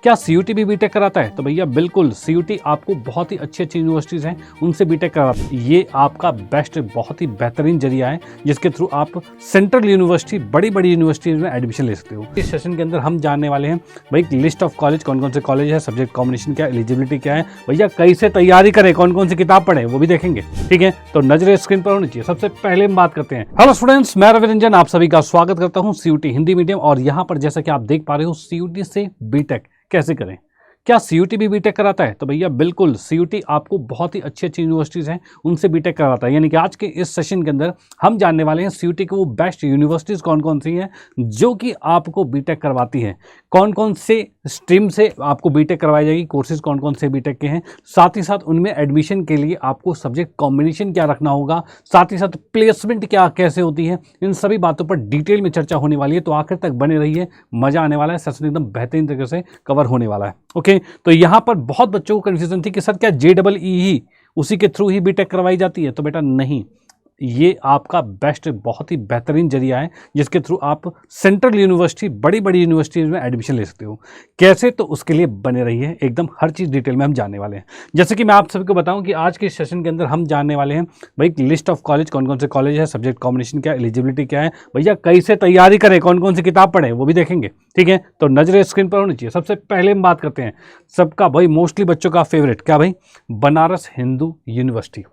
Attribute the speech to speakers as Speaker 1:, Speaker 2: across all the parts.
Speaker 1: क्या सीयूटी भी बीटेक कराता है? तो भैया बिल्कुल, सीयूटी आपको बहुत ही अच्छी अच्छी यूनिवर्सिटीज़ हैं उनसे बीटेक कराता है। ये आपका बेस्ट बहुत ही बेहतरीन जरिया है जिसके थ्रू आप सेंट्रल यूनिवर्सिटी बड़ी बड़ी यूनिवर्सिटीज़ में एडमिशन ले सकते हो। इस सेशन के अंदर हम जानने वाले हैं भाई लिस्ट ऑफ कॉलेज, कौन कौन से कॉलेज है, सब्जेक्ट कॉम्बिनेशन क्या, एलिजिबिलिटी क्या है, भैया कैसे तैयारी करें, कौन कौन सी किताब पढ़ें वो भी देखेंगे। ठीक है, तो नजरें स्क्रीन पर होनी चाहिए। सबसे पहले हम बात करते हैं। हेलो स्टूडेंट्स, मैं रवि रंजन आप सभी का स्वागत करता हूं सीयूटी हिंदी मीडियम। और यहां पर जैसा कि आप देख पा रहे हो सीयूटी से बीटेक कैसे करें। क्या सीयूटी भी बीटेक कराता है? तो भैया बिल्कुल, सीयूटी आपको बहुत ही अच्छी अच्छी यूनिवर्सिटीज़ हैं उनसे बीटेक कराता है। यानी कि आज के इस सेशन के अंदर हम जानने वाले हैं सीयूटी की वो बेस्ट यूनिवर्सिटीज़ कौन कौन सी हैं जो कि आपको बीटेक करवाती हैं, कौन कौन से स्ट्रीम से आपको बीटेक करवाई जाएगी, कोर्सेज कौन कौन से बीटेक के हैं, साथ ही साथ उनमें एडमिशन के लिए आपको सब्जेक्ट कॉम्बिनेशन क्या रखना होगा, साथ ही साथ प्लेसमेंट क्या कैसे होती है, इन सभी बातों पर डिटेल में चर्चा होने वाली है। तो आखिर तक बने रहिए, मजा आने वाला है, सेशन एकदम बेहतरीन तरीके से कवर होने वाला है। ओके, तो यहां पर बहुत बच्चों को कंफ्यूजन थी कि सर क्या JEE ही उसी के थ्रू ही बीटेक करवाई जाती है? तो बेटा नहीं, ये आपका बेस्ट बहुत ही बेहतरीन जरिया है जिसके थ्रू आप सेंट्रल यूनिवर्सिटी बड़ी बड़ी यूनिवर्सिटीज़ में एडमिशन ले सकते हो। कैसे? तो उसके लिए बने रहिए, एकदम हर चीज़ डिटेल में हम जानने वाले हैं। जैसे कि मैं आप सभी को बताऊं कि आज के सेशन के अंदर हम जानने वाले हैं भाई लिस्ट ऑफ कॉलेज, कौन कौन से कॉलेज है, सब्जेक्ट कॉम्बिनेशन क्या, एलिजिबिलिटी क्या है, भैया कैसे तैयारी करें, कौन कौन सी किताब पढ़ें वो भी देखेंगे। ठीक है, तो नजरें स्क्रीन पर होनी चाहिए। सबसे पहले हम बात करते हैं सबका भाई मोस्टली बच्चों का फेवरेट, क्या भाई, बनारस हिंदू यूनिवर्सिटी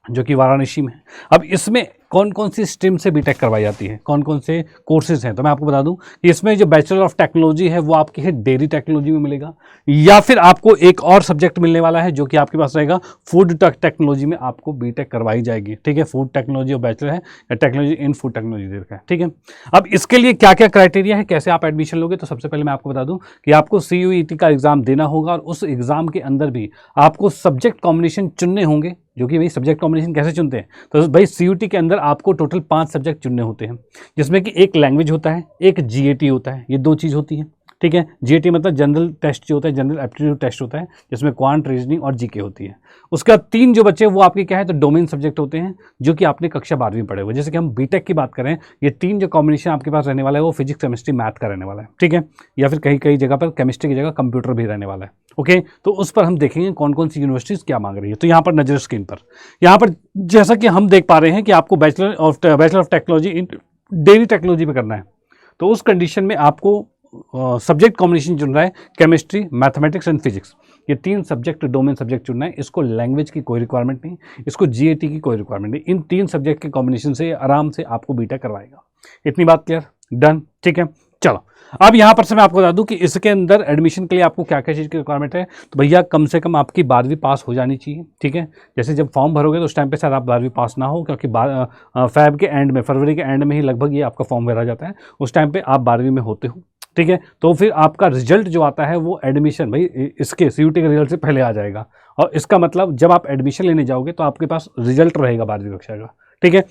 Speaker 1: जो कि वाराणसी में है। अब इसमें कौन कौन सी स्ट्रीम से बीटेक करवाई जाती है, कौन कौन से कोर्सेज हैं, तो मैं आपको बता दूं कि इसमें जो बैचलर ऑफ टेक्नोलॉजी है वो आपकी है डेयरी टेक्नोलॉजी में मिलेगा, या फिर आपको एक और सब्जेक्ट मिलने वाला है जो कि आपके पास रहेगा फूड टेक्नोलॉजी में आपको बीटेक करवाई जाएगी। ठीक है, फूड टेक्नोलॉजी और बैचलर है या टेक्नोलॉजी इन फूड टेक्नोलॉजी दे रखा है। ठीक है, अब इसके लिए क्या क्या क्राइटेरिया है, कैसे आप एडमिशन लोगे, तो सबसे पहले मैं आपको बता दूं कि आपको CUET का एग्जाम देना होगा और उस एग्जाम के अंदर भी आपको सब्जेक्ट कॉम्बिनेशन चुनने होंगे। जो कि भाई सब्जेक्ट कॉम्बिनेशन कैसे चुनते हैं, तो भाई CUET के अंदर आपको टोटल 5 सब्जेक्ट चुनने होते हैं, जिसमें कि एक लैंग्वेज होता है, एक GAT होता है, ये 2 चीज़ होती है। ठीक है, GAT मतलब जनरल टेस्ट जो होता है, जनरल एप्टीट्यूड टेस्ट होता है, जिसमें क्वांट, रीजनिंग और GK होती है। उसके बाद 3 जो बच्चे वो आपके क्या है, तो डोमेन सब्जेक्ट होते हैं जो कि आपने कक्षा 12वीं पढ़े हुए। जैसे कि हम बीटेक की बात करें, ये 3 जो कॉम्बिनेशन आपके पास रहने वाला है वो फिजिक्स, केमिस्ट्री, मैथ का रहने वाला है। ठीक है, या फिर कई कई जगह पर केमिस्ट्री की जगह कंप्यूटर भी रहने वाला है। ओके, तो उस पर हम देखेंगे कौन कौन सी यूनिवर्सिटीज़ क्या मांग रही है। तो यहाँ पर नजर स्क्रीन पर, यहाँ पर जैसा कि हम देख पा रहे हैं कि आपको bachelor of technology in dairy technology पे करना है, तो उस कंडीशन में आपको सब्जेक्ट कॉम्बिनेशन चुन रहा है केमिस्ट्री, मैथमेटिक्स एंड फिजिक्स, ये 3 सब्जेक्ट डोमेन सब्जेक्ट चुनना है। इसको लैंग्वेज की कोई रिक्वायरमेंट नहीं, इसको GAT की कोई रिक्वायरमेंट नहीं। इन 3 सब्जेक्ट के कॉम्बिनेशन से आराम से आपको बीटेक करवाएगा। इतनी बात क्लियर, डन। ठीक है, चलो अब यहाँ पर से मैं आपको बता दूं कि इसके अंदर एडमिशन के लिए आपको क्या क्या चीज़ की रिक्वायरमेंट है। तो भैया कम से कम आपकी 12वीं पास हो जानी चाहिए। ठीक है, जैसे जब फॉर्म भरोगे तो उस टाइम पे शायद आप 12वीं पास ना हो, क्योंकि फरवरी के एंड में ही लगभग ये आपका फॉर्म भरा जाता है, उस टाइम पे आप 12वीं में होते हो। ठीक है, तो फिर आपका रिजल्ट जो आता है वो एडमिशन भाई इसके CUET के रिजल्ट से पहले आ जाएगा, और इसका मतलब जब आप एडमिशन लेने जाओगे तो आपके पास रिजल्ट रहेगा 12वीं कक्षा का। ठीक है,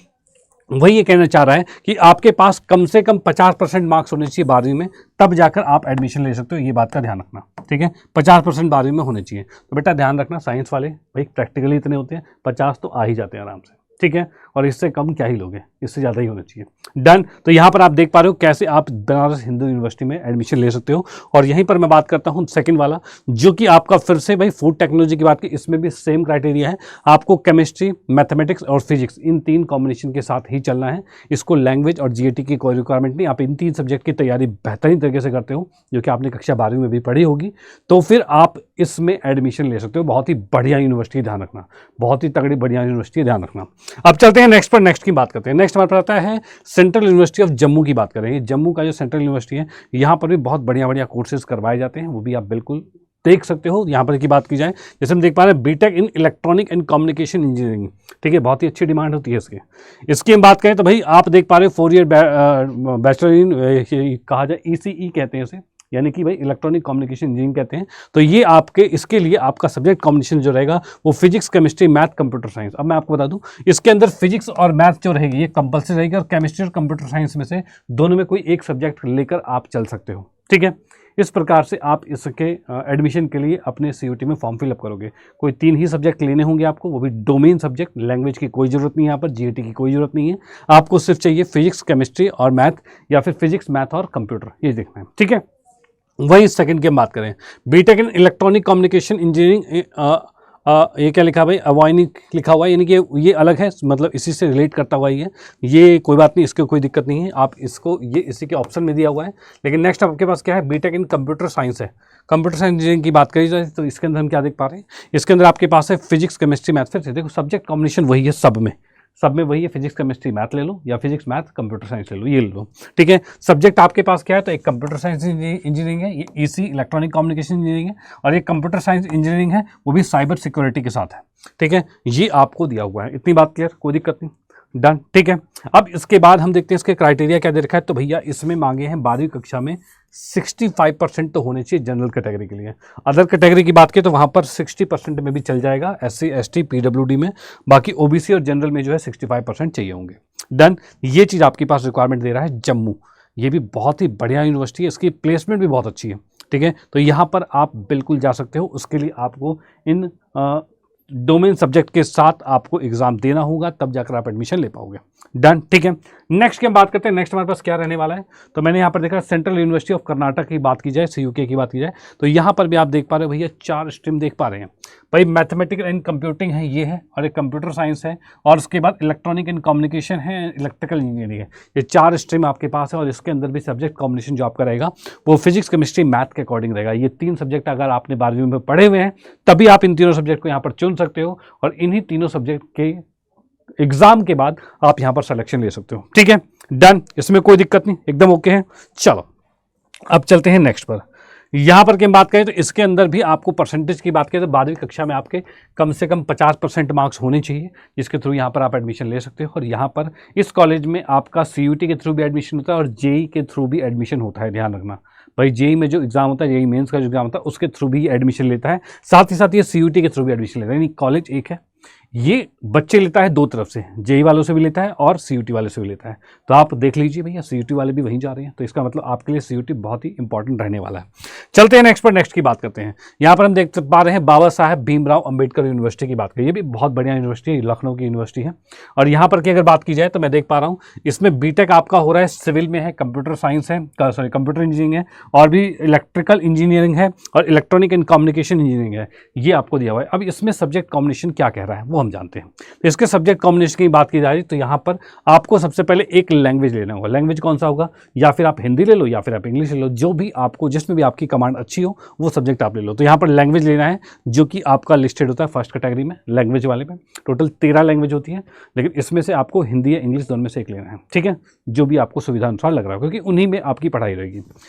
Speaker 1: वही ये कहना चाह रहा है कि आपके पास कम से कम 50% मार्क्स होने चाहिए 12वीं में, तब जाकर आप एडमिशन ले सकते हो। ये बात का ध्यान रखना। ठीक है, 50% 12वीं में होने चाहिए। तो बेटा ध्यान रखना, साइंस वाले भाई प्रैक्टिकली इतने होते हैं, 50 तो आ ही जाते हैं आराम से। ठीक है, और इससे कम क्या ही लोगे, इससे ज़्यादा ही होना चाहिए। डन। तो यहाँ पर आप देख पा रहे हो कैसे आप बनारस हिंदू यूनिवर्सिटी में एडमिशन ले सकते हो। और यहीं पर मैं बात करता हूँ सेकंड वाला, जो कि आपका फिर से भाई फूड टेक्नोलॉजी की बात की, इसमें भी सेम क्राइटेरिया है, आपको केमिस्ट्री, मैथमेटिक्स और फिजिक्स इन 3 कॉम्बिनेशन के साथ ही चलना है। इसको लैंग्वेज और GAT की कोई रिक्वायरमेंट नहीं। आप इन 3 सब्जेक्ट की तैयारी बेहतरीन तरीके से करते हो, जो कि आपने कक्षा 12वीं में भी पढ़ी होगी, तो फिर आप इसमें एडमिशन ले सकते हो। बहुत ही बढ़िया यूनिवर्सिटी, ध्यान रखना, बहुत ही तगड़ी बढ़िया यूनिवर्सिटी, ध्यान रखना। अब चलते हैं नेक्स्ट पर, नेक्स्ट की बात करते हैं। नेक्स्ट हमारे पास आता है सेंट्रल यूनिवर्सिटी ऑफ जम्मू की बात करें। जम्मू का जो सेंट्रल यूनिवर्सिटी है, यहाँ पर भी बहुत बढ़िया बढ़िया कोर्सेज करवाए जाते हैं, वो भी आप बिल्कुल देख सकते हो। यहाँ पर की बात की जाए, जैसे हम देख पा रहे हैं B Tech in electronic and communication engineering. ठीक है, बहुत ही अच्छी डिमांड होती है इसकी हम बात करें तो भाई आप देख पा रहे हो 4 ईयर बैचलर इन कहा जाए ECE कहते हैं इसे, यानी कि भाई इलेक्ट्रॉनिक कम्युनिकेशन इंजीनियरिंग कहते हैं। तो ये आपके इसके लिए आपका सब्जेक्ट कॉम्बिनेशन जो रहेगा वो physics, chemistry, math, computer science. अब मैं आपको बता दूं, इसके अंदर फिजिक्स और मैथ जो रहेगी ये कंपल्सरी रहेगी, और केमिस्ट्री और कंप्यूटर साइंस में से दोनों में कोई एक सब्जेक्ट लेकर आप चल सकते हो। ठीक है, इस प्रकार से आप इसके एडमिशन के लिए अपने CUET में फॉर्म फिलअप करोगे। कोई 3 ही सब्जेक्ट लेने होंगे आपको, वो भी डोमेन सब्जेक्ट। लैंग्वेज की कोई ज़रूरत नहीं है यहाँ पर, GAT की कोई ज़रूरत नहीं है। आपको सिर्फ चाहिए फिजिक्स, केमिस्ट्री और मैथ, या फिर फिजिक्स, मैथ और कंप्यूटर, ये देखना है। ठीक है, वही सेकंड की हम बात करें, B Tech in electronic communication engineering, ये क्या लिखा भाई, अवॉइनिक लिखा हुआ है, यानी कि ये अलग है, मतलब इसी से रिलेट करता हुआ ही है। ये कोई बात नहीं, इसकी कोई दिक्कत नहीं है, आप इसको ये इसी के ऑप्शन में दिया हुआ है। लेकिन नेक्स्ट आपके पास क्या है, बीटेक इन कंप्यूटर साइंस है। कंप्यूटर साइंस इंजीनियरिंग की बात करी जाए तो इसके अंदर हम क्या देख पा रहे हैं, इसके अंदर आपके पास है फिजिक्स केमिस्ट्री मैथ। फिर से देखो सब्जेक्ट कॉम्बिनेशन वही है, सब में वही है, फिजिक्स केमिस्ट्री मैथ ले लो या फिजिक्स मैथ कंप्यूटर साइंस ले लो, ये ले लो, ठीक है। सब्जेक्ट आपके पास क्या है, तो एक कंप्यूटर साइंस इंजीनियरिंग है, ये ईसी इलेक्ट्रॉनिक कम्युनिकेशन इंजीनियरिंग है, और ये कंप्यूटर साइंस इंजीनियरिंग है, वो भी साइबर सिक्योरिटी के साथ है, ठीक है। ये आपको दिया हुआ है, इतनी बात क्लियर, कोई दिक्कत नहीं, डन, ठीक है। अब इसके बाद हम देखते हैं इसके क्राइटेरिया क्या दे रखा है। तो भैया इसमें मांगे हैं 12वीं कक्षा में 65% तो होने चाहिए जनरल कैटेगरी के लिए। अदर कैटेगरी की बात करें तो वहाँ पर 60% में भी चल जाएगा, SC ST PWD में। बाकी OBC और जनरल में जो है 65% चाहिए होंगे। डन, ये चीज़ आपके पास रिक्वायरमेंट दे रहा है जम्मू। ये भी बहुत ही बढ़िया यूनिवर्सिटी है, इसकी प्लेसमेंट भी बहुत अच्छी है, ठीक है। तो यहाँ पर आप बिल्कुल जा सकते हो। उसके लिए आपको इन डोमेन सब्जेक्ट के साथ आपको एग्जाम देना होगा, तब जाकर आप एडमिशन ले पाओगे। डन, ठीक है। नेक्स्ट की हम बात करते हैं, नेक्स्ट हमारे पास क्या रहने वाला है। तो मैंने यहाँ पर देखा सेंट्रल यूनिवर्सिटी ऑफ कर्नाटक की बात की जाए, CUK की बात की जाए, तो यहाँ पर भी आप देख पा रहे हो भैया 4 स्ट्रीम देख पा रहे हैं भाई। मैथमेटिकल एंड कंप्यूटिंग है, ये है, और एक कंप्यूटर साइंस है, और उसके बाद इलेक्ट्रॉनिक एंड कम्युनिकेशन है, इलेक्ट्रिकल इंजीनियरिंग है। ये 4 स्ट्रीम आपके पास है, और इसके अंदर भी सब्जेक्ट कॉम्बिनेशन जो आपका रहेगा वो फिजिक्स केमिस्ट्री मैथ के अकॉर्डिंग रहेगा। ये 3 सब्जेक्ट अगर आपने 12वीं में पढ़े हुए हैं तभी आप इन तीनों सब्जेक्ट को यहाँ पर चुन सकते हो, और इन्हीं तीनों सब्जेक्ट के एग्जाम के बाद आप यहां पर सिलेक्शन ले सकते हो, ठीक है। डन, इसमें कोई दिक्कत नहीं, एकदम ओके है। चलो अब चलते हैं नेक्स्ट पर। यहां पर की हम बात करें तो इसके अंदर भी आपको परसेंटेज की बात करें तो 12वीं कक्षा में आपके कम से कम 50% मार्क्स होने चाहिए, जिसके थ्रू यहां पर आप एडमिशन ले सकते हो। और यहां पर इस कॉलेज में आपका CUT के थ्रू भी एडमिशन होता है और JEE के थ्रू भी एडमिशन होता है, ध्यान रखना भाई। JEE में जो एग्जाम होता है, JEE मेंस का जो एग्जाम होता है, उसके थ्रू भी एडमिशन लेता है, साथ ही साथ ये CUT के थ्रू भी एडमिशन लेता है। यानी कॉलेज एक है, ये बच्चे लेता है 2 तरफ से, JEE वालों से भी लेता है और CUT वाले से भी लेता है। तो आप देख लीजिए भैया, CUT वाले भी वहीं जा रहे हैं, तो इसका मतलब आपके लिए CUT बहुत ही इंपॉर्टेंट रहने वाला है। चलते हैं नेक्स्ट पर, नेक्स्ट की बात करते हैं। यहाँ पर हम देख पा रहे हैं बाबा साहेब भीमराव अंबेडकर यूनिवर्सिटी की बात करें, ये भी बहुत बढ़िया यूनिवर्सिटी है, लखनऊ की यूनिवर्सिटी है। और यहाँ पर की अगर बात की जाए तो मैं देख पा रहा हूँ इसमें बीटेक आपका हो रहा है, सिविल में है, कंप्यूटर साइंस है, सॉरी कंप्यूटर इंजीनियरिंग है, और भी इलेक्ट्रिकल इंजीनियरिंग है, और इलेक्ट्रॉनिक एंड कम्युनिकेशन इंजीनियरिंग है, ये आपको दिया हुआ है। अब इसमें सब्जेक्ट कॉम्बिनेशन क्या कह रहा है वो हम जानते हैं। तो इसके सब्जेक्ट कॉम्बिनेशन की बात की जा रही है तो यहाँ पर आपको सबसे पहले एक लैंग्वेज लेना होगा। लैंग्वेज कौन सा होगा, या फिर आप हिंदी ले लो या फिर आप इंग्लिश ले लो, जो भी आपको, जिसमें भी आपकी कमांड अच्छी हो वो सब्जेक्ट आप ले लो। तो यहाँ पर लैंग्वेज लेना है, जो कि आपका लिस्टेड होता है फर्स्ट कैटेगरी में, लैंग्वेज वाले में टोटल 13 लैंग्वेज होती है, लेकिन इसमें से आपको हिंदी या इंग्लिश दोनों में से एक लेना है, ठीक है, जो भी आपको सुविधा अनुसार लग रहा है, क्योंकि उन्हीं में आपकी पढ़ाई रहेगी।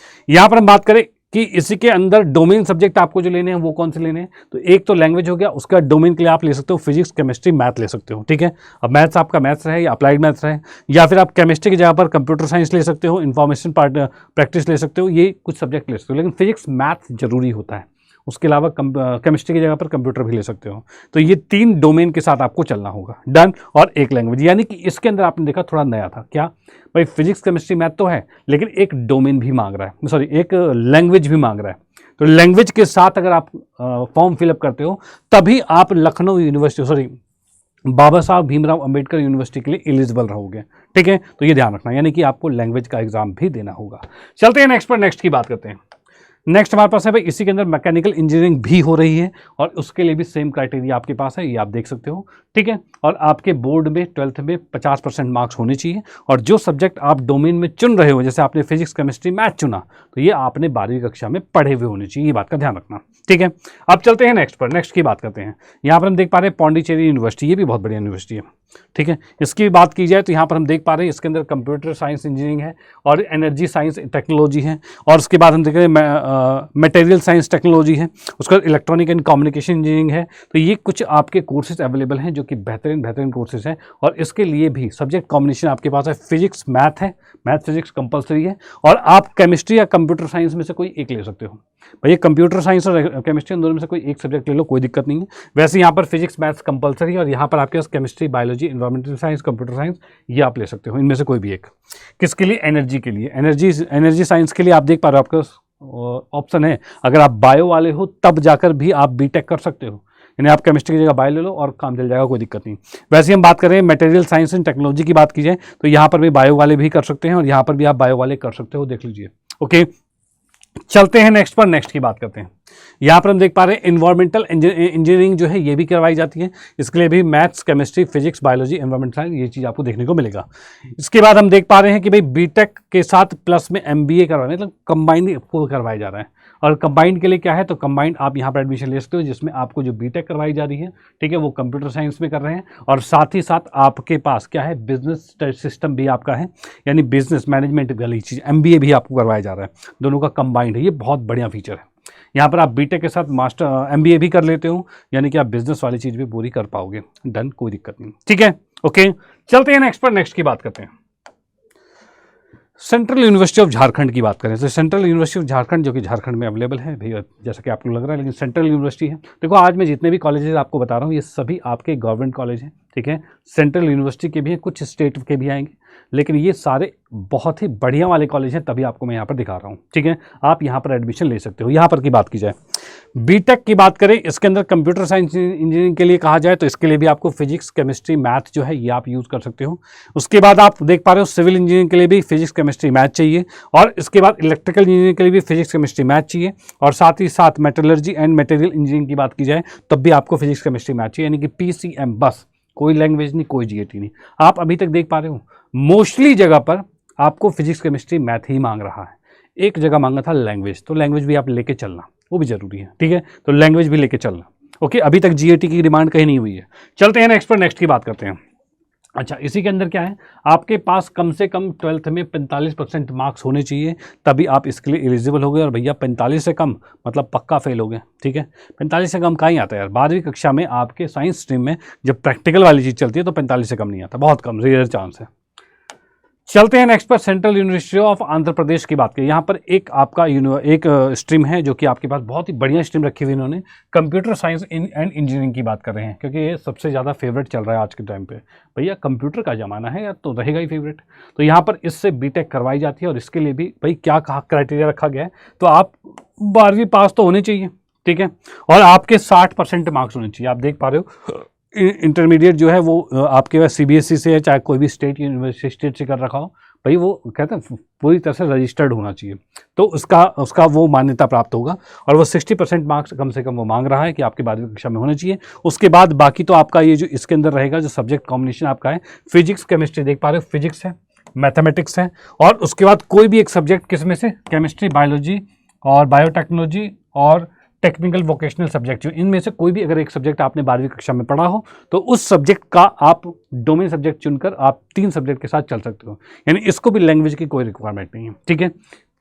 Speaker 1: यहाँ पर हम बात करें कि इसी के अंदर डोमेन सब्जेक्ट आपको जो लेने हैं वो कौन से लेने हैं, तो एक तो लैंग्वेज हो गया, उसका डोमेन के लिए आप ले सकते हो फिजिक्स केमिस्ट्री मैथ ले सकते हो, ठीक है। अब मैथ्स आपका मैथ्स रहे या अप्लाइड मैथ्स रहे, या फिर आप केमिस्ट्री की जगह पर कंप्यूटर साइंस ले सकते हो, इन्फॉर्मेशन पार्ट प्रैक्टिस ले सकते हो, ये कुछ सब्जेक्ट ले सकते हो, लेकिन फिजिक्स मैथ जरूरी होता है। उसके अलावा केमिस्ट्री की जगह पर कंप्यूटर भी ले सकते हो। तो ये 3 डोमेन के साथ आपको चलना होगा। डन, और एक लैंग्वेज, यानी कि इसके अंदर आपने देखा थोड़ा नया था क्या भाई, फिजिक्स केमिस्ट्री मैथ तो है, लेकिन एक डोमेन भी मांग रहा है, सॉरी एक लैंग्वेज भी मांग रहा है। तो लैंग्वेज के साथ अगर आप फॉर्म फिलअप करते हो तभी आप लखनऊ यूनिवर्सिटी, सॉरी बाबा साहब भीमराव अंबेडकर यूनिवर्सिटी के लिए एलिजिबल रहोगे, ठीक है। तो ये ध्यान रखना, यानी कि आपको लैंग्वेज का एग्जाम भी देना होगा। चलते हैं नेक्स्ट पर, नेक्स्ट की बात करते हैं। नेक्स्ट हमारे पास है भाई, इसी के अंदर मैकेनिकल इंजीनियरिंग भी हो रही है, और उसके लिए भी सेम क्राइटेरिया आपके पास है, ये आप देख सकते हो, ठीक है। और आपके बोर्ड में 12th में 50% मार्क्स होने चाहिए, और जो सब्जेक्ट आप डोमेन में चुन रहे हो, जैसे आपने फिजिक्स केमिस्ट्री मैथ चुना, तो ये आपने 12वीं कक्षा में पढ़े हुए होने चाहिए, ये बात का ध्यान रखना, ठीक है। अब चलते हैं नेक्स्ट पर, नेक्स्ट की बात करते हैं। यहाँ पर हम देख पा रहे हैं पौंडीचेरी यूनिवर्सिटी, ये भी बहुत बढ़िया यूनिवर्सिटी है, ठीक है। इसकी बात की जाए तो यहाँ पर हम देख पा रहे हैं इसके अंदर कंप्यूटर साइंस इंजीनियरिंग है, और एनर्जी साइंस टेक्नोलॉजी है, और उसके बाद हम देख रहे हैं मटेरियल साइंस टेक्नोलॉजी है, उसका इलेक्ट्रॉनिक एंड कम्युनिकेशन इंजीनियरिंग है। तो ये कुछ आपके कोर्सेज अवेलेबल हैं जो कि बेहतरीन कोर्सेज हैं, और इसके लिए भी सब्जेक्ट कॉम्बिनेशन आपके पास है, फिजिक्स मैथ है, मैथ फिजिक्स कंपलसरी है, और आप केमिस्ट्री या कंप्यूटर साइंस में से कोई एक ले सकते हो। भैया कंप्यूटर साइंस और केमिस्ट्री इन दोनों में से कोई एक सब्जेक्ट ले लो, कोई दिक्कत नहीं है। वैसे यहाँ पर फिजिक्स मैथ्स कंपलसरी है, और यहाँ पर आपके पास chemistry biology environmental science computer science ये आप ले सकते हो, इनमें से कोई भी एक। किसके लिए, एनर्जी के लिए, एनर्जी साइंस के लिए आप देख पा रहे हो आपका ऑप्शन है, अगर आप बायो वाले हो तब जाकर भी आप बीटेक कर सकते हो, यानी आप केमिस्ट्री की जगह बायो ले लो और काम चल जाएगा, कोई दिक्कत नहीं। वैसे हम बात करें मटेरियल साइंस एंड टेक्नोलॉजी की बात की जाए तो यहाँ पर भी बायो वाले भी कर सकते हैं, और यहाँ पर भी आप बायो वाले कर सकते हो, देख लीजिए, ओके। चलते हैं नेक्स्ट पर, नेक्स्ट की बात करते हैं। यहाँ पर हम देख पा रहे हैं इन्वायरमेंटल इंजीनियरिंग जो है ये भी करवाई जाती है। इसके लिए भी maths, chemistry, physics, biology, environment science ये चीज़ आपको देखने को मिलेगा। इसके बाद हम देख पा रहे हैं कि भाई बीटेक के साथ प्लस में एमबीए करवाना, मतलब कंबाइंड करवाया जा रहा है। और कंबाइंड के लिए क्या है, तो कंबाइंड आप यहाँ पर एडमिशन ले सकते हो, जिसमें आपको जो बीटेक करवाई जा रही है, ठीक है, वो कंप्यूटर साइंस में कर रहे हैं और साथ ही साथ आपके पास क्या है, बिजनेस सिस्टम भी आपका है, यानी बिजनेस मैनेजमेंट वाली चीज़ एमबीए भी आपको करवाया जा रहा है। दोनों का कंबाइंड है, ये बहुत बढ़िया फीचर है। यहाँ पर आप बीटेक के साथ मास्टर एमबीए भी कर लेते हो, यानी कि आप बिजनेस वाली चीज़ भी पूरी कर पाओगे। डन, कोई दिक्कत नहीं, ठीक है, ओके। चलते हैं नेक्स्ट पर, नेक्स्ट की बात करते हैं। सेंट्रल यूनिवर्सिटी ऑफ झारखंड की बात करें तो सेंट्रल यूनिवर्सिटी ऑफ झारखंड जो कि झारखंड में अवेलेबल है भैया, जैसा कि आपको लग रहा है, लेकिन सेंट्रल यूनिवर्सिटी है। देखो आज मैं जितने भी कॉलेजेस आपको बता रहा हूँ ये सभी आपके गवर्नमेंट कॉलेज हैं, ठीक है। सेंट्रल यूनिवर्सिटी के भी हैं, कुछ स्टेट के भी आएंगे, लेकिन ये सारे बहुत ही बढ़िया वाले कॉलेज हैं, तभी आपको मैं यहाँ पर दिखा रहा हूँ, ठीक है। आप यहाँ पर एडमिशन ले सकते हो। यहाँ पर की बात की जाए, बीटेक की बात करें, इसके अंदर कंप्यूटर साइंस इंजीनियरिंग के लिए कहा जाए तो इसके लिए भी आपको फिजिक्स, केमिस्ट्री, मैथ जो है ये आप यूज़ कर सकते हो। उसके बाद आप देख पा रहे हो सिविल इंजीनियरिंग के लिए भी फिजिक्स, केमिस्ट्री, मैथ चाहिए, और इसके बाद इलेक्ट्रिकल इंजीनियरिंग के लिए भी फिजिक्स, केमिस्ट्री, मैथ चाहिए, और साथ ही साथ मेटलर्जी एंड मटेरियल इंजीनियरिंग की बात की जाए तब भी आपको फिजिक्स, केमिस्ट्री, मैथ चाहिए, यानी कि पीसीएम बस, कोई लैंग्वेज नहीं, कोई जीएटी नहीं। आप अभी तक देख पा रहे हो मोस्टली जगह पर आपको फिजिक्स, केमिस्ट्री, मैथ ही मांग रहा है। एक जगह मांगा था लैंग्वेज, तो लैंग्वेज भी आप लेके चलना, वो भी जरूरी है, ठीक है, तो लैंग्वेज भी लेके चलना, ओके। अभी तक जीएटी की डिमांड कहीं नहीं हुई है। चलते हैं नेक्स्ट पर, नेक्स्ट की बात करते हैं। अच्छा, इसी के अंदर क्या है, आपके पास कम से कम 12th में 45% मार्क्स होने चाहिए, तभी आप इसके लिए एलिजिबल हो गए। और भैया 45 से कम मतलब पक्का फेल हो गए, ठीक है। 45 से कम कहीं आता है यार, 12वीं कक्षा में आपके साइंस स्ट्रीम में जब प्रैक्टिकल वाली चीज़ चलती है तो 45 से कम नहीं आता, बहुत कम, रेयर चांस है। चलते हैं नेक्स्ट पर, central university of Andhra Pradesh की बात करें। यहाँ पर एक आपका एक स्ट्रीम है जो कि आपके पास बहुत ही बढ़िया स्ट्रीम रखी हुई इन्होंने, कंप्यूटर साइंस एंड इंजीनियरिंग की बात कर रहे हैं, क्योंकि ये सबसे ज़्यादा फेवरेट चल रहा है आज के टाइम पे। भैया कंप्यूटर का ज़माना है यार, तो रहेगा ही फेवरेट। तो यहाँ पर इससे बीटेक करवाई जाती है, और इसके लिए भी भाई क्या कहा क्राइटेरिया रखा गया है, तो आप 12वीं पास तो होने चाहिए, ठीक है, और आपके 60% मार्क्स होने चाहिए। आप देख पा रहे हो इंटरमीडिएट जो है वो आपके पास सीबीएसई से है, चाहे कोई भी स्टेट यूनिवर्सिटी स्टेट से कर रखा हो, भाई वो कहते हैं पूरी तरह से रजिस्टर्ड होना चाहिए, तो उसका वो मान्यता प्राप्त होगा। और वो 60% मार्क्स कम से कम वो मांग रहा है कि आपके 12वीं कक्षा में होने चाहिए। उसके बाद बाकी तो आपका ये जो इसके अंदर रहेगा, जो सब्जेक्ट कॉम्बिनेशन आपका है, फिजिक्स, केमिस्ट्री, देख पा रहे हो फिजिक्स है, मैथमेटिक्स है, और उसके बाद कोई भी एक सब्जेक्ट किस में से, केमिस्ट्री, बायोलॉजी और बायोटेक्नोलॉजी और टेक्निकल वोकेशनल सब्जेक्ट, जो इनमें से कोई भी अगर एक सब्जेक्ट आपने 12वीं कक्षा में पढ़ा हो तो उस सब्जेक्ट का आप डोमेन सब्जेक्ट चुनकर आप 3 सब्जेक्ट के साथ चल सकते हो, यानी इसको भी लैंग्वेज की कोई रिक्वायरमेंट नहीं है, ठीक है।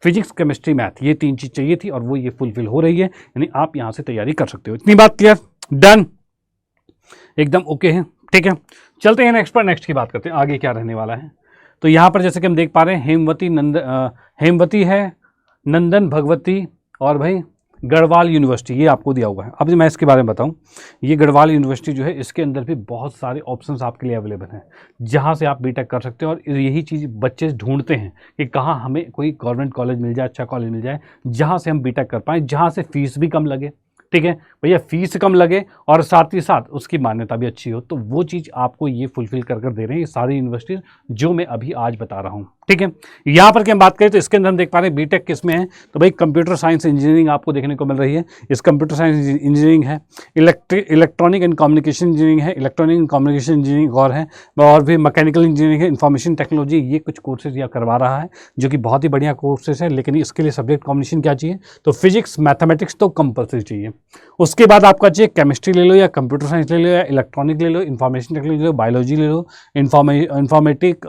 Speaker 1: फिजिक्स, केमिस्ट्री, मैथ, ये 3 चीज़ चाहिए थी और वो ये फुलफिल हो रही है, यानी आप यहाँ से तैयारी कर सकते हो। इतनी बात क्लियर, डन, एकदम ओके है, ठीक है। चलते हैं नेक्स्ट पर, नेक्स्ट की बात करते हैं आगे क्या रहने वाला है। तो यहाँ पर जैसे कि हम देख पा रहे हैं हेमवती है, नंदन भगवती, और भाई गढ़वाल यूनिवर्सिटी, ये आपको दिया हुआ है। अब मैं इसके बारे में बताऊं, ये गढ़वाल यूनिवर्सिटी जो है इसके अंदर भी बहुत सारे ऑप्शंस आपके लिए अवेलेबल हैं, जहां से आप बीटेक कर सकते हो। और यही चीज़ बच्चे ढूंढते हैं कि कहाँ हमें कोई गवर्नमेंट कॉलेज मिल जाए, अच्छा कॉलेज मिल जाए, जहाँ से हम बीटेक कर पाएँ, जहाँ से फीस भी कम लगे, ठीक है भैया, फीस कम लगे और साथ ही साथ उसकी मान्यता भी अच्छी हो। तो वो चीज़ आपको ये फुलफिल कर दे रहे हैं ये सारी यूनिवर्सिटीज़ जो मैं अभी आज बता रहा हूँ, ठीक है। यहाँ पर की हम बात करें तो इसके अंदर हम देख पा रहे हैं बीटेक किस में है, तो भाई कंप्यूटर साइंस इंजीनियरिंग आपको देखने को मिल रही है। इस कंप्यूटर साइंस इंजीनियरिंग है, इलेक्ट्रॉनिक एंड कम्युनिकेशन इंजीनियरिंग है, इलेक्ट्रॉनिक एंड कम्युनिकेशन इंजीनियरिंग और भी मैकेनिकल इंजीनियरिंग है, इन्फॉर्मेशन टेक्नोलॉजी, ये कुछ कोर्सेज यह करवा रहा है जो कि बहुत ही बढ़िया कोर्सेज है। लेकिन इसके लिए सब्जेक्ट कॉम्बिनेशन क्या चाहिए, तो फिजिक्स, मैथमेटिक्स तो कंपल्सरी चाहिए। उसके बाद आपका चाहिए केमिस्ट्री ले लो, या कंप्यूटर साइंस ले लो, या इलेक्ट्रॉनिक ले लो, इन्फॉर्मेशन टेक्नोलॉजी ले लो, बायोलॉजी ले लो, इन्फॉर्मेटिक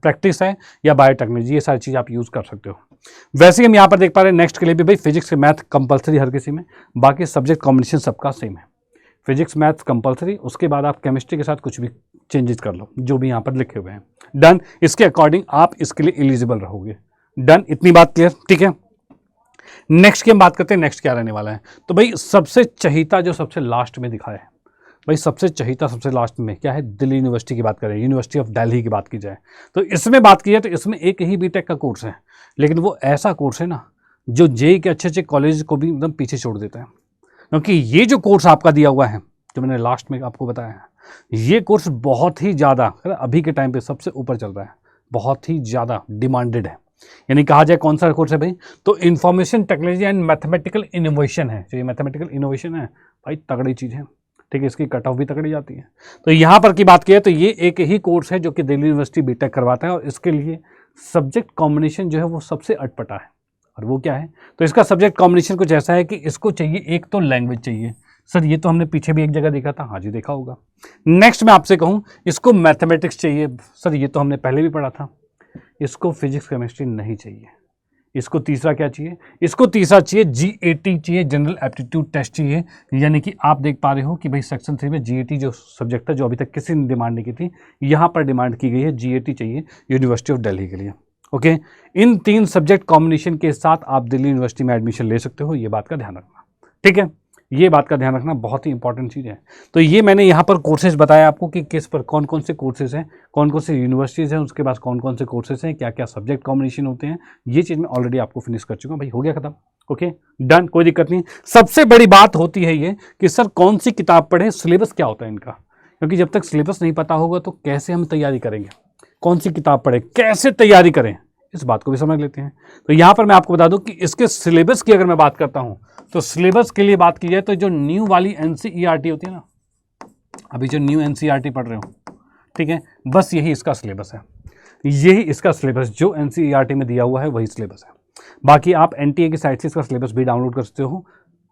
Speaker 1: प्रैक्टिस है, या बायोटेक्नोलॉजी, ये सारी चीज़ आप यूज़ कर सकते हो। वैसे ही हम यहाँ पर देख पा रहे हैं नेक्स्ट के लिए भी भाई फिजिक्स मैथ कंपलसरी हर किसी में, बाकी सब्जेक्ट कॉम्बिनेशन सबका सेम है, फिजिक्स मैथ कंपलसरी। उसके बाद आप केमिस्ट्री के साथ कुछ भी चेंजेस कर लो जो भी यहाँ पर लिखे हुए हैं, डन। इसके अकॉर्डिंग आप इसके लिए एलिजिबल रहोगे, डन। इतनी बात क्लियर, ठीक है। नेक्स्ट की हम बात करते हैं, नेक्स्ट क्या रहने वाला है। तो भाई सबसे चहीता जो सबसे लास्ट में दिखा है, भाई सबसे चहीता सबसे लास्ट में क्या है, दिल्ली यूनिवर्सिटी की बात करें, यूनिवर्सिटी ऑफ दिल्ली की बात की जाए तो इसमें बात की जाए तो इसमें एक ही बीटेक का कोर्स है, लेकिन वो ऐसा कोर्स है ना जो जेईई के अच्छे अच्छे कॉलेज को भी एकदम पीछे छोड़ देता है। क्योंकि ये जो कोर्स आपका दिया हुआ है, जो मैंने लास्ट में आपको बताया है, ये कोर्स बहुत ही ज़्यादा अभी के टाइम पे सबसे ऊपर चल रहा है, बहुत ही ज़्यादा डिमांडेड है। यानी कहा जाए कौन सा कोर्स है भाई, तो information technology and mathematical innovation है। जो ये मैथमेटिकल इनोवेशन है भाई तगड़ी चीज़ है, ठीक है, इसकी कट ऑफ भी तगड़ी जाती है। तो यहाँ पर की बात की है तो ये एक ही कोर्स है जो कि दिल्ली यूनिवर्सिटी बीटेक करवाता है, और इसके लिए सब्जेक्ट कॉम्बिनेशन जो है वो सबसे अटपटा है। और वो क्या है, तो इसका सब्जेक्ट कॉम्बिनेशन कुछ ऐसा है कि इसको चाहिए एक तो लैंग्वेज चाहिए। सर ये तो हमने पीछे भी एक जगह देखा था, हाँ जी देखा होगा। नेक्स्ट मैं आपसे कहूँ इसको मैथमेटिक्स चाहिए, सर ये तो हमने पहले भी पढ़ा था। इसको फिजिक्स केमिस्ट्री नहीं चाहिए। इसको तीसरा क्या चाहिए, इसको तीसरा चाहिए GAT चाहिए, जनरल एप्टीट्यूड टेस्ट चाहिए। यानी कि आप देख पा रहे हो कि भाई सेक्शन 3 में GAT जो सब्जेक्ट था, जो अभी तक किसी ने डिमांड नहीं की थी, यहाँ पर डिमांड की गई है, GAT चाहिए यूनिवर्सिटी ऑफ दिल्ली के लिए। ओके, इन 3 सब्जेक्ट कॉम्बिनेशन के साथ आप दिल्ली यूनिवर्सिटी में एडमिशन ले सकते हो, ये बात का ध्यान रखना, ठीक है, ये बात का ध्यान रखना, बहुत ही इंपॉर्टेंट चीज़ है। तो ये मैंने यहाँ पर कोर्सेज बताया आपको कि किस पर कौन कौन से कोर्सेज हैं, कौन कौन से यूनिवर्सिटीज़ हैं, उसके पास कौन कौन से कोर्सेज हैं, क्या क्या सब्जेक्ट कॉम्बिनेशन होते हैं, ये चीज़ मैं ऑलरेडी आपको फिनिश कर चुका हूँ भाई, हो गया खत्म। ओके डन, कोई दिक्कत नहीं। सबसे बड़ी बात होती है ये कि सर कौन सी किताब पढ़ें, सिलेबस क्या होता है इनका, क्योंकि जब तक सिलेबस नहीं पता होगा तो कैसे हम तैयारी करेंगे, कौन सी किताब पढ़ें, कैसे तैयारी करें, इस बात को भी समझ लेते हैं। तो यहाँ पर मैं आपको बता दूं कि इसके सिलेबस की अगर मैं बात करता हूँ तो सिलेबस के लिए बात की जाए तो जो न्यू वाली NCERT होती है ना, अभी जो न्यू NCERT पढ़ रहे हो, ठीक है, बस यही इसका सिलेबस है, यही इसका सिलेबस जो NCERT में दिया हुआ है वही सिलेबस है। बाकी आप NTA की साइट से इसका सिलेबस भी डाउनलोड कर सकते हो,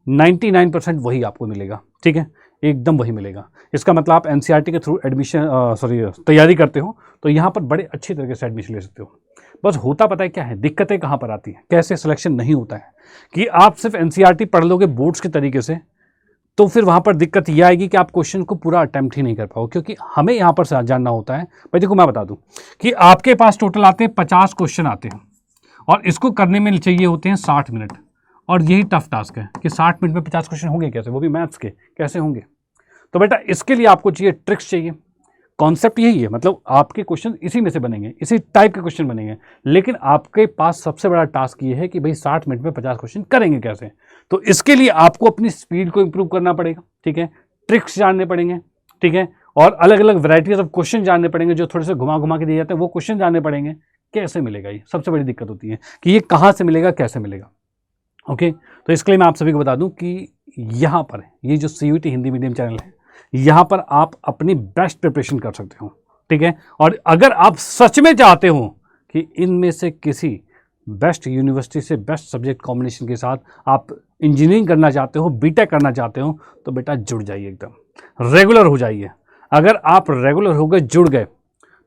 Speaker 1: 99% वही आपको मिलेगा, ठीक है, एकदम वही मिलेगा। इसका मतलब आप NCERT के थ्रू एडमिशन तैयारी करते हो तो यहाँ पर बड़े अच्छे तरीके से एडमिशन ले सकते हो। बस होता पता है क्या है, दिक्कतें कहाँ पर आती हैं, कैसे सिलेक्शन नहीं होता है कि आप सिर्फ NCERT पढ़ लोगे बोर्ड्स के तरीके से, तो फिर वहाँ पर दिक्कत यह आएगी कि आप क्वेश्चन को पूरा अटैम्प्ट ही नहीं कर पाओ, क्योंकि हमें यहाँ पर जानना होता है। भाई देखो मैं बता दूँ कि आपके पास टोटल आते हैं 50 क्वेश्चन आते हैं, और इसको करने में चाहिए होते हैं 60 मिनट, और यही टफ टास्क है कि 60 मिनट में 50 क्वेश्चन होंगे कैसे, वो भी मैथ्स के, कैसे होंगे। तो बेटा इसके लिए आपको चाहिए ट्रिक्स चाहिए, कॉन्सेप्ट यही है, मतलब आपके क्वेश्चन इसी में से बनेंगे, इसी टाइप के क्वेश्चन बनेंगे, लेकिन आपके पास सबसे बड़ा टास्क ये है कि भाई 60 मिनट में 50 क्वेश्चन करेंगे कैसे। तो इसके लिए आपको अपनी स्पीड को इंप्रूव करना पड़ेगा, ठीक है, ट्रिक्स जानने पड़ेंगे, ठीक है, और अलग अलग वैरायटीज ऑफ क्वेश्चन जानने पड़ेंगे, जो थोड़े से घुमा घुमा के दिए जाते हैं वो क्वेश्चन जानने पड़ेंगे। कैसे मिलेगा, ये सबसे बड़ी दिक्कत होती है कि ये कहाँ से मिलेगा, कैसे मिलेगा। ओके, तो इसके लिए मैं आप सभी को बता दूं कि यहाँ पर ये जो CUET हिंदी मीडियम चैनल है, यहाँ पर आप अपनी बेस्ट प्रिपरेशन कर सकते हो, ठीक है। और अगर आप सच में चाहते हो कि इनमें से किसी बेस्ट यूनिवर्सिटी से बेस्ट सब्जेक्ट कॉम्बिनेशन के साथ आप इंजीनियरिंग करना चाहते हो, बीटेक करना चाहते हो, तो बेटा जुड़ जाइए, एकदम रेगुलर हो जाइए। अगर आप रेगुलर हो गए, जुड़ गए,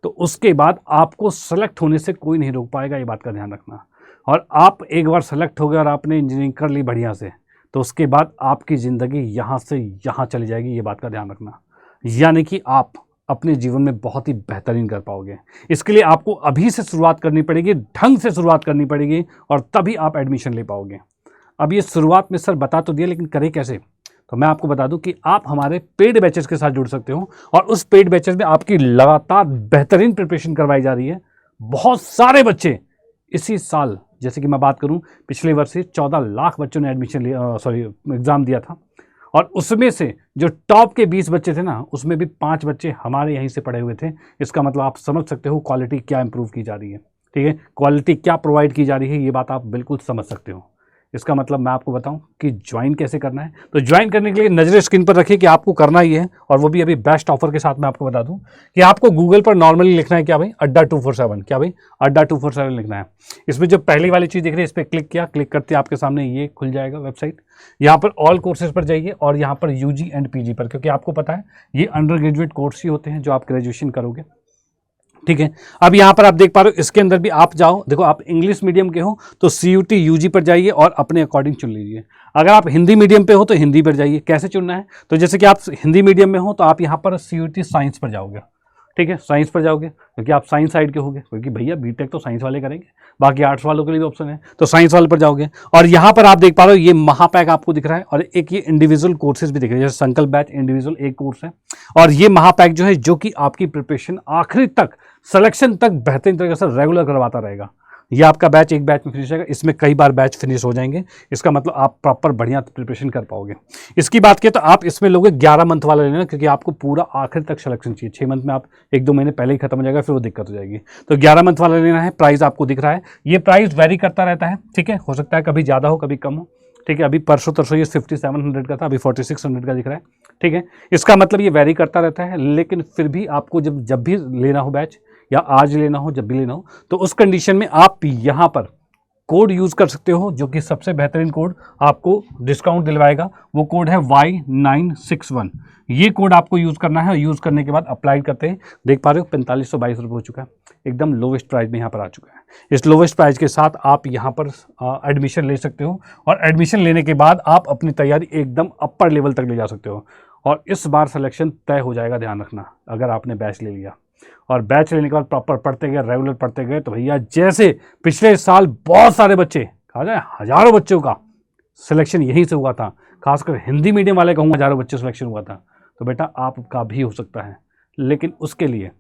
Speaker 1: तो उसके बाद आपको सेलेक्ट होने से कोई नहीं रोक पाएगा, ये बात का ध्यान रखना। और आप एक बार सेलेक्ट हो गए और आपने इंजीनियरिंग कर ली बढ़िया से, तो उसके बाद आपकी ज़िंदगी यहाँ से यहाँ चली जाएगी, ये बात का ध्यान रखना। यानी कि आप अपने जीवन में बहुत ही बेहतरीन कर पाओगे। इसके लिए आपको अभी से शुरुआत करनी पड़ेगी, ढंग से शुरुआत करनी पड़ेगी, और तभी आप एडमिशन ले पाओगे। अब ये शुरुआत में सर बता तो दिया, लेकिन करें कैसे, तो मैं आपको बता दूं कि आप हमारे पेड बैचेस के साथ जुड़ सकते हो, और उस पेड बैचेस में आपकी लगातार बेहतरीन प्रिपरेशन करवाई जा रही है। बहुत सारे बच्चे इसी साल, जैसे कि मैं बात करूं, पिछले वर्ष से 14 लाख बच्चों ने एडमिशन एग्ज़ाम दिया था, और उसमें से जो टॉप के 20 बच्चे थे ना, उसमें भी 5 बच्चे हमारे यहीं से पढ़े हुए थे। इसका मतलब आप समझ सकते हो क्वालिटी क्या इंप्रूव की जा रही है, ठीक है, क्वालिटी क्या प्रोवाइड की जा रही है, ये बात आप बिल्कुल समझ सकते हो। इसका मतलब मैं आपको बताऊं कि ज्वाइन कैसे करना है, तो ज्वाइन करने के लिए नज़रें स्क्रीन पर रखिए कि आपको करना ही है, और वो भी अभी बेस्ट ऑफर के साथ। मैं आपको बता दूं कि आपको गूगल पर नॉर्मली लिखना है क्या भाई, अड्डा 247, क्या भाई, अड्डा 247 लिखना है। इसमें जो पहली वाली चीज़ दिख रही है, इस पर क्लिक किया, क्लिक करते आपके सामने ये खुल जाएगा वेबसाइट। यहाँ पर ऑल कोर्सेज पर जाइए, और यहाँ पर UG एंड PG पर, क्योंकि आपको पता है ये अंडर ग्रेजुएट कोर्स ही होते हैं जो आप ग्रेजुएशन करोगे, ठीक है। अब यहाँ पर आप देख पा रहे हो, इसके अंदर भी आप जाओ, देखो आप इंग्लिश मीडियम के हो तो CUT UG पर जाइए और अपने अकॉर्डिंग चुन लीजिए। अगर आप हिंदी मीडियम पे हो तो हिंदी पर जाइए। कैसे चुनना है, तो जैसे कि आप हिंदी मीडियम में हो तो आप यहाँ पर CUT साइंस पर जाओगे, ठीक है, साइंस पर जाओगे क्योंकि आप साइंस साइड के होगे, क्योंकि भैया बीटेक तो साइंस वाले करेंगे, बाकी आर्ट्स वालों के लिए भी ऑप्शन है, तो साइंस वाले पर जाओगे। और यहाँ पर आप देख पा रहे हो ये महापैक आपको दिख रहा है, और एक ये इंडिविजुअल कोर्सेज भी दिख रहे हैं, जैसे संकल्प बैच इंडिविजुअल एक कोर्स है, और ये महापैक जो है, जो कि आपकी प्रिपरेशन आखिरी तक, सिलेक्शन तक बेहतरीन तरीके से रेगुलर करवाता रहेगा। ये आपका बैच एक बैच में फिनिश होगा, इसमें कई बार बैच फिनिश हो जाएंगे। इसका मतलब आप प्रॉपर बढ़िया प्रिपरेशन कर पाओगे। इसकी बात की तो आप इसमें लोगे 11 मंथ वाला लेना, क्योंकि आपको पूरा आखिर तक सिलेक्शन चाहिए। 6 मंथ में आप 1-2 महीने पहले ही खत्म हो जाएगा, फिर वो दिक्कत हो जाएगी। तो 11 मंथ वाला लेना है। प्राइस आपको दिख रहा है, ये प्राइस वेरी करता रहता है, ठीक है। हो सकता है कभी ज़्यादा हो कभी कम हो, ठीक है। अभी परसों तरसों ये 5700 का था, अभी 4600 का दिख रहा है, ठीक है। इसका मतलब ये वेरी करता रहता है, लेकिन फिर भी आपको जब भी लेना हो बैच, या आज लेना हो, जब भी लेना हो, तो उस कंडीशन में आप यहाँ पर कोड यूज़ कर सकते हो, जो कि सबसे बेहतरीन कोड आपको डिस्काउंट दिलवाएगा। वो कोड है Y961। ये कोड आपको यूज़ करना है, और यूज़ करने के बाद अप्लाई करते हैं, देख पा रहे हो 4522 रुपये हो चुका है, एकदम लोवेस्ट प्राइस में यहाँ पर आ चुका है। इस लोवेस्ट प्राइस के साथ आप यहाँ पर एडमिशन ले सकते हो, और एडमिशन लेने के बाद आप अपनी तैयारी एकदम अपर लेवल तक ले जा सकते हो। और इस बार सिलेक्शन तय हो जाएगा, ध्यान रखना, अगर आपने बैच ले लिया और बैच लेने के बाद प्रॉपर पढ़ते गए, रेगुलर पढ़ते गए, तो भैया जैसे पिछले साल बहुत सारे बच्चे, कहा जाए हज़ारों बच्चों का सिलेक्शन यहीं से हुआ था, खासकर हिंदी मीडियम वाले कहूँगा हज़ारों बच्चे सिलेक्शन हुआ था, तो बेटा आपका भी हो सकता है। लेकिन उसके लिए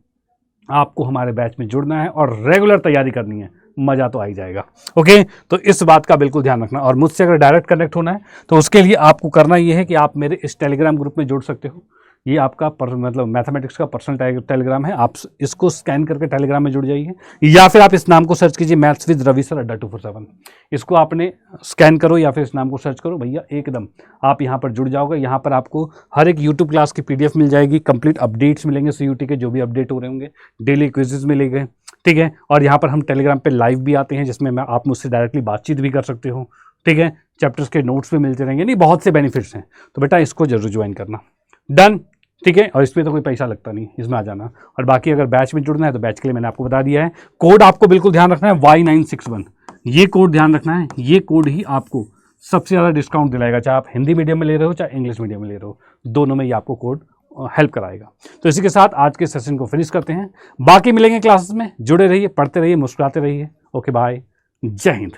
Speaker 1: आपको हमारे बैच में जुड़ना है और रेगुलर तैयारी करनी है, मज़ा तो आ ही जाएगा। ओके, तो इस बात का बिल्कुल ध्यान रखना। और मुझसे अगर डायरेक्ट कनेक्ट होना है तो उसके लिए आपको करना ये है कि आप मेरे इस टेलीग्राम ग्रुप में जुड़ सकते हो। ये आपका मतलब मैथमेटिक्स का पर्सनल टेलीग्राम है, आप इसको स्कैन करके टेलीग्राम में जुड़ जाइए, या फिर आप इस नाम को सर्च कीजिए, मैथ्स विद रवि सर @247। इसको आपने स्कैन करो या फिर इस नाम को सर्च करो, भैया एकदम आप यहाँ पर जुड़ जाओगे। यहाँ पर आपको हर एक यूट्यूब क्लास की PDF मिल जाएगी, कंप्लीट अपडेट्स मिलेंगे CUT के, जो भी अपडेट हो रहे होंगे, डेली क्विजेज मिलेंगे, ठीक है। और यहाँ पर हम टेलीग्राम पे लाइव भी आते हैं, जिसमें आप मुझसे डायरेक्टली बातचीत भी कर सकते हो, ठीक है। चैप्टर्स के नोट्स भी मिलते रहेंगे, नहीं बहुत से बेनिफिट्स हैं। तो बेटा इसको जरूर ज्वाइन करना, डन, ठीक है। और इसमें तो कोई पैसा लगता नहीं, इसमें आ जाना। और बाकी अगर बैच में जुड़ना है तो बैच के लिए मैंने आपको बता दिया है। कोड आपको बिल्कुल ध्यान रखना है, Y961, ये कोड ध्यान रखना है। ये कोड ही आपको सबसे ज़्यादा डिस्काउंट दिलाएगा, चाहे आप हिंदी मीडियम में ले रहे हो चाहे इंग्लिश मीडियम में ले रहे हो, दोनों में ये आपको कोड हेल्प कराएगा। तो इसी के साथ आज के सेशन को फिनिश करते हैं, बाकी मिलेंगे क्लासेस में। जुड़े रहिए, पढ़ते रहिए, मुस्कुराते रहिए। ओके बाय, जय हिंद।